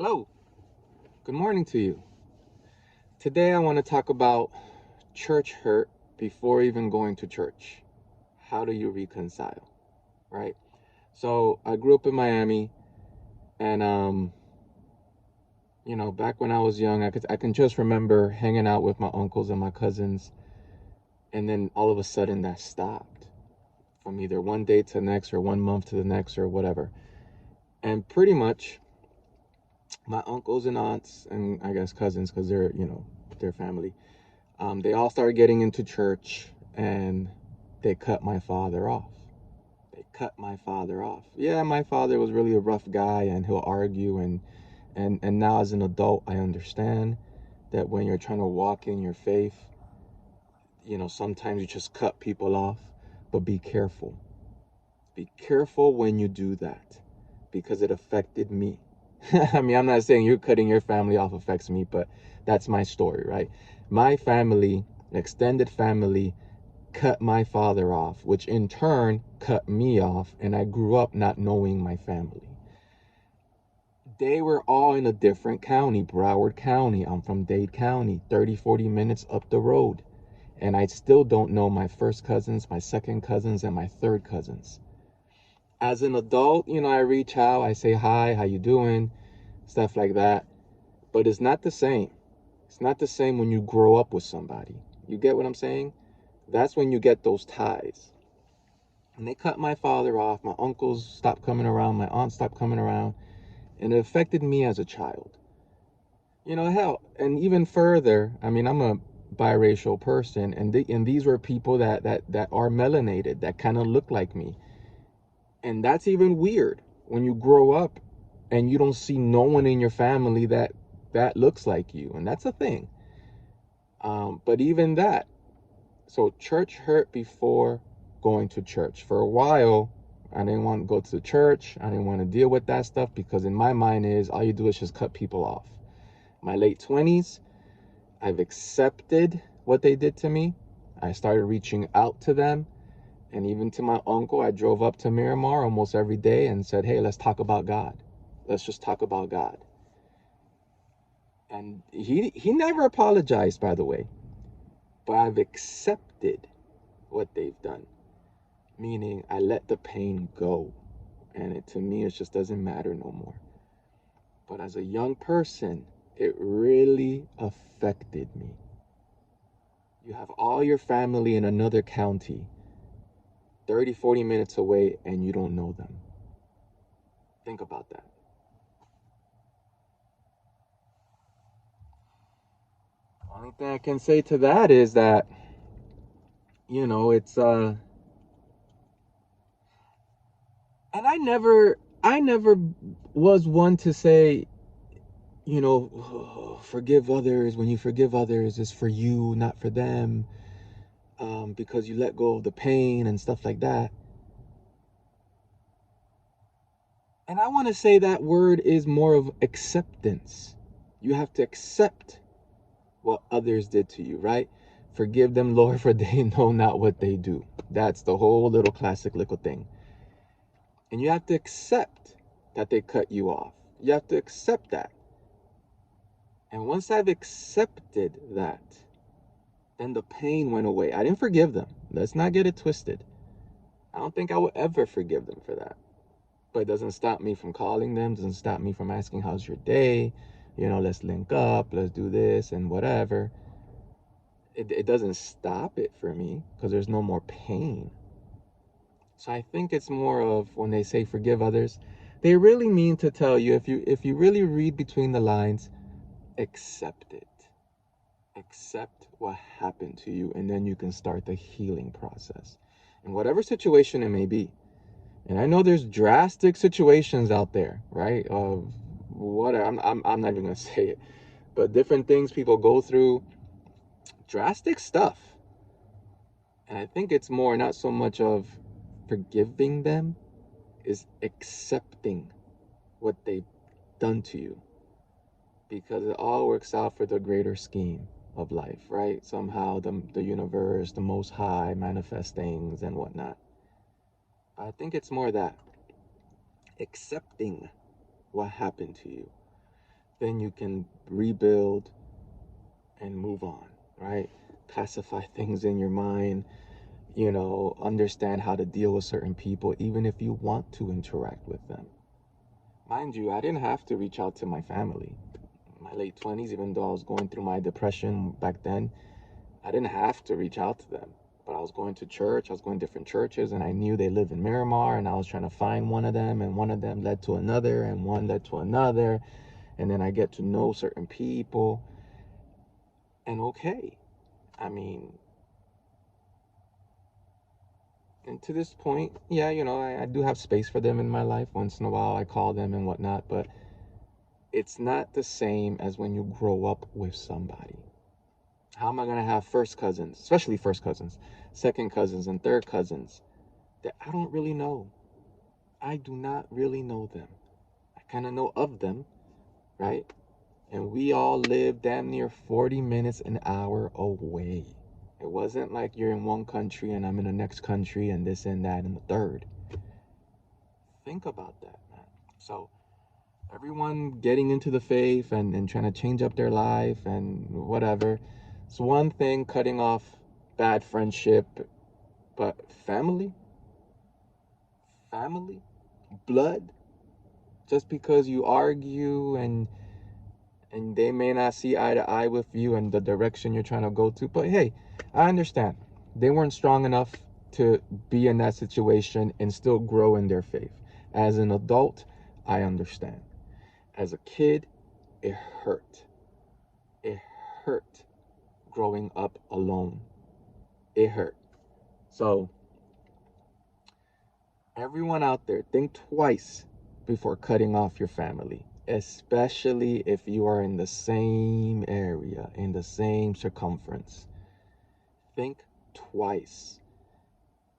Hello, good morning to you. Today I want to talk about church hurt before even going to church. How do you reconcile, right? So I grew up in Miami, and back when I was young, I can just remember hanging out with my uncles and my cousins, and then all of a sudden that stopped from either one day to the next or one month to the next or whatever. And pretty much my uncles and aunts and I guess cousins, because they're family. They all started getting into church, and they cut my father off. They cut my father off. Yeah, my father was really a rough guy, and he'll argue. And now as an adult, I understand that when you're trying to walk in your faith, sometimes you just cut people off. But be careful. Be careful when you do that, because it affected me. I mean, I'm not saying you're cutting your family off affects me, but that's my story, right? My family, extended family, cut my father off, which in turn cut me off, and I grew up not knowing my family. They were all in a different county, Broward County. I'm from Dade County, 30, 40 minutes up the road. And I still don't know my first cousins, my second cousins, and my third cousins. As an adult, I reach out, I say hi, how you doing, stuff like that. But it's not the same. It's not the same when you grow up with somebody. You get what I'm saying? That's when you get those ties. And they cut my father off. My uncles stopped coming around. My aunt stopped coming around. And it affected me as a child. Hell, and even further, I mean, I'm a biracial person, and these were people that are melanated, that kind of look like me. And that's even weird when you grow up and you don't see no one in your family that looks like you. And that's a thing. But even that, so church hurt before going to church. For a while, I didn't want to go to the church. I didn't want to deal with that stuff, because in my mind is all you do is just cut people off. My late 20s, I've accepted what they did to me. I started reaching out to them. And even to my uncle, I drove up to Miramar almost every day and said, hey, let's talk about God. Let's just talk about God. And he never apologized, by the way. But I've accepted what they've done. Meaning I let the pain go. And to me, it just doesn't matter no more. But as a young person, it really affected me. You have all your family in another county, 30, 40 minutes away, and you don't know them. Think about that. Only thing I can say to that is that, it's and I never was one to say, forgive others. When you forgive others, it's for you, not for them, because you let go of the pain and stuff like that. And I want to say that word is more of acceptance. You have to accept what others did to you, right? Forgive them, Lord, for they know not what they do. That's the whole little classic little thing. And you have to accept that they cut you off. You have to accept that. And once I've accepted that, then the pain went away. I didn't forgive them. Let's not get it twisted. I don't think I will ever forgive them for that. But it doesn't stop me from calling them, doesn't stop me from asking, how's your day? Let's link up, let's do this and whatever. It doesn't stop it for me, because there's no more pain. So I think it's more of, when they say forgive others, they really mean to tell you, if you really read between the lines, accept it. Accept what happened to you, and then you can start the healing process in whatever situation it may be. And I know there's drastic situations out there, right? Of what I'm not even gonna say it, but different things people go through, drastic stuff. And I think it's more not so much of forgiving them, is accepting what they've done to you, because it all works out for the greater scheme of life, right? Somehow the universe, the most high manifest things and whatnot. I think it's more that accepting what happened to you. then you can rebuild and move on, right? Pacify things in your mind, understand how to deal with certain people, even if you want to interact with them. Mind you, I didn't have to reach out to my family. In my late 20s, even though I was going through my depression back then, I didn't have to reach out to them. But I was going to church, I was going to different churches, and I knew they lived in Miramar, and I was trying to find one of them, and one of them led to another, and one led to another, and then I get to know certain people. And okay, I mean, and to this point, yeah, I do have space for them in my life. Once in a while, I call them and whatnot, but it's not the same as when you grow up with somebody. How am I going to have first cousins, especially first cousins, second cousins, and third cousins that I don't really know? I do not really know them. I kind of know of them, right? And we all live damn near 40 minutes, an hour away. It wasn't like you're in one country and I'm in the next country and this and that and the third. Think about that, man. So, everyone getting into the faith and trying to change up their life and whatever. It's one thing cutting off bad friendship, but family, blood, just because you argue and they may not see eye to eye with you and the direction you're trying to go to. But hey, I understand. They weren't strong enough to be in that situation and still grow in their faith. As an adult, I understand. As a kid, it hurt. It hurt growing up alone. It hurt. So, everyone out there, think twice before cutting off your family, especially if you are in the same area, in the same circumference. Think twice.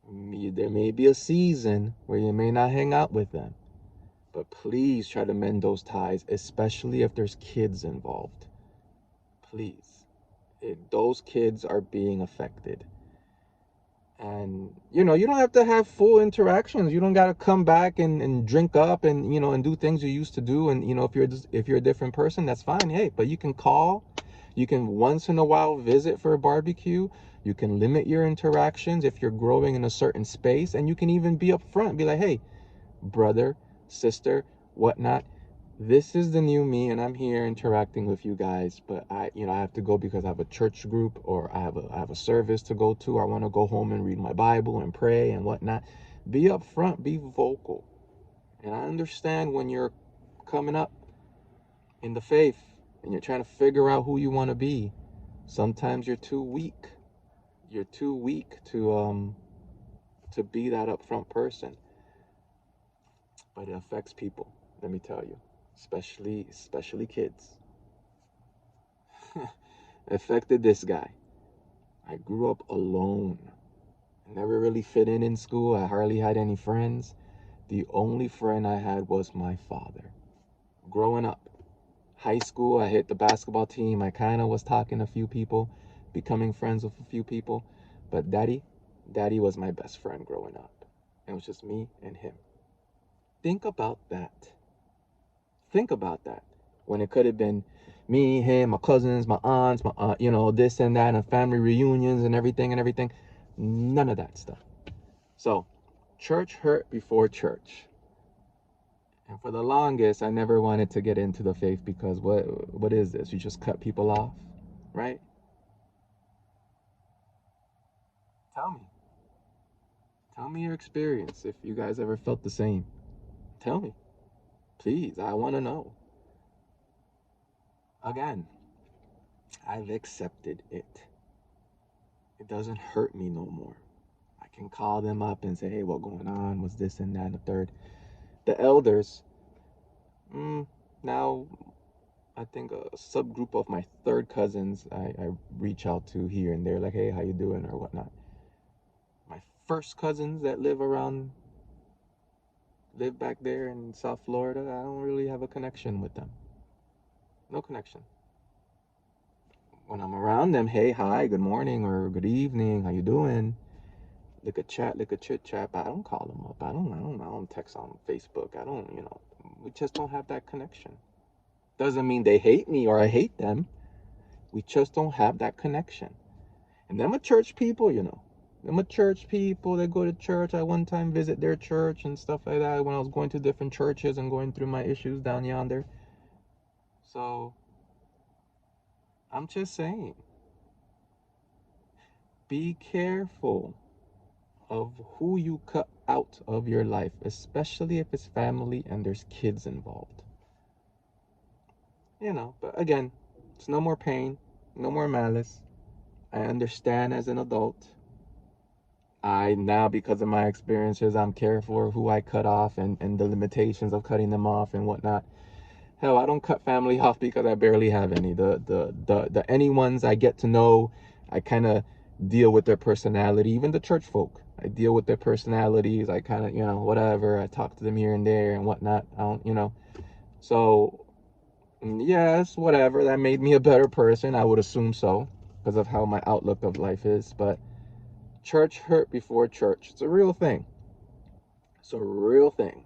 There may be a season where you may not hang out with them, but please try to mend those ties, especially if there's kids involved. Please. Those kids are being affected. And you don't have to have full interactions. You don't got to come back and drink up and do things you used to do. And if you're a different person, that's fine. Hey, but you can call. You can once in a while visit for a barbecue. You can limit your interactions if you're growing in a certain space, and you can even be upfront, be like, hey, brother, sister, whatnot, this is the new me and I'm here interacting with you guys, but I have to go because I have a church group, or I have a service to go to. I want to go home and read my Bible and pray and whatnot. Be upfront, be vocal. And I understand when you're coming up in the faith and you're trying to figure out who you want to be, sometimes you're too weak. You're too weak to be that upfront person. But it affects people, let me tell you. Especially kids. Affected this guy. I grew up alone. I never really fit in school. I hardly had any friends. The only friend I had was my father. Growing up, high school, I hit the basketball team. I kind of was talking to a few people, becoming friends with a few people. But daddy was my best friend growing up. It was just me and him. Think about that. Think about that. When it could have been me, him, my cousins, my aunts, my aunt, this and that, and family reunions and everything. None of that stuff. So, church hurt before church. And for the longest, I never wanted to get into the faith because what is this? You just cut people off, right? Tell me. Tell me your experience if you guys ever felt the same. Tell me. Please, I want to know. Again, I've accepted it. It doesn't hurt me no more. I can call them up and say, hey, what going on? What's this and that and the third? The elders, now I think a subgroup of my third cousins I reach out to here and there, like, hey, how you doing or whatnot. My first cousins that live back there in South Florida, I don't really have a connection with them. No connection. When I'm around them, hey, hi, good morning or good evening, how you doing? Lick a chat, lick a chit chat, but I don't call them up. I don't text on Facebook. I don't, we just don't have that connection. Doesn't mean they hate me or I hate them. We just don't have that connection. And them are church people, you know. Them are church people. They go to church. I one time visit their church and stuff like that when I was going to different churches and going through my issues down yonder. So I'm just saying, be careful of who you cut out of your life, especially if it's family and there's kids involved. You know, but again, it's no more pain, no more malice. I understand as an adult. I now, because of my experiences, I'm careful of who I cut off and the limitations of cutting them off and whatnot. Hell, I don't cut family off because I barely have any. The any ones I get to know, I kind of deal with their personality. Even the church folk, I deal with their personalities. I kind of, whatever. I talk to them here and there and whatnot. I don't. So yes, whatever. That made me a better person. I would assume so because of how my outlook of life is. But church hurt before church. It's a real thing. It's a real thing.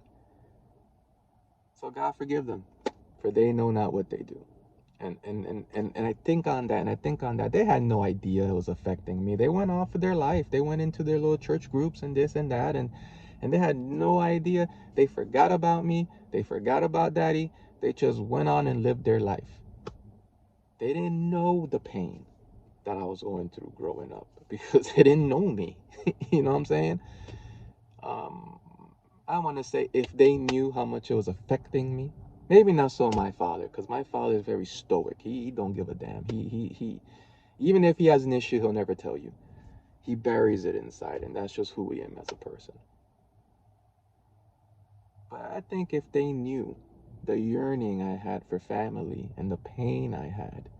So God forgive them, for they know not what they do. And I think on that, and I think on that. They had no idea it was affecting me. They went off with their life. They went into their little church groups and this and that, and they had no idea. They forgot about me. They forgot about daddy. They just went on and lived their life. They didn't know the pain that I was going through growing up because they didn't know me. You know what I'm saying? Um, I want to say if they knew how much it was affecting me, maybe not so my father, because my father is very stoic. He don't give a damn. He even if he has an issue, he'll never tell you. He buries it inside, and that's just who he is as a person. But I think if they knew the yearning I had for family and the pain I had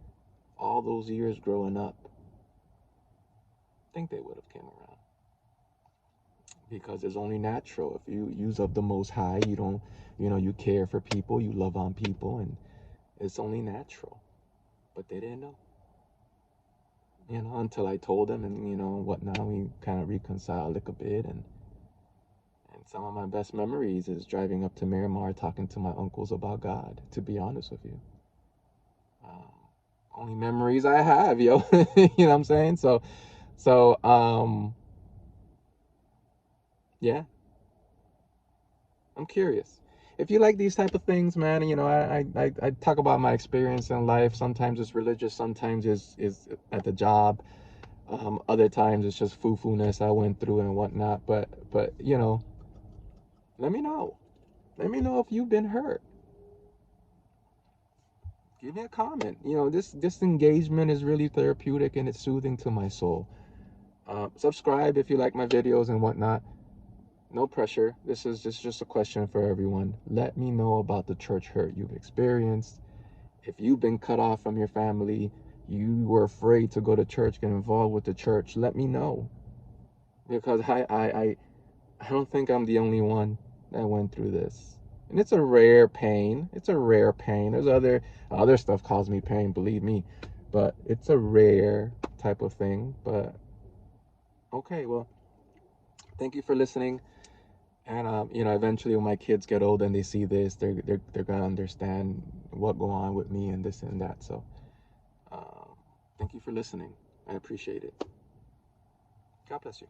all those years growing up, I think they would have came around. Because it's only natural. If you use up the most high, you don't, you care for people, you love on people, and it's only natural. But they didn't know, until I told them, and whatnot. We kind of reconciled a bit, and some of my best memories is driving up to Miramar talking to my uncles about God, to be honest with you. um, Only memories I have, yo. You know what I'm saying? So yeah, I'm curious. If you like these type of things, man, I talk about my experience in life. Sometimes it's religious, sometimes is at the job. Other times it's just foo-foo-ness I went through and whatnot. But let me know. Let me know if you've been hurt. Give me a comment. This engagement is really therapeutic and it's soothing to my soul. Subscribe if you like my videos and whatnot. No pressure. This is just a question for everyone. Let me know about the church hurt you've experienced. If you've been cut off from your family, you were afraid to go to church, get involved with the church, let me know. Because I don't think I'm the only one that went through this. And it's a rare pain. It's a rare pain. There's other stuff caused me pain, believe me. But it's a rare type of thing. But okay, well, thank you for listening. And eventually when my kids get old and they see this, they're gonna understand what go on with me and this and that. So thank you for listening. I appreciate it. God bless you.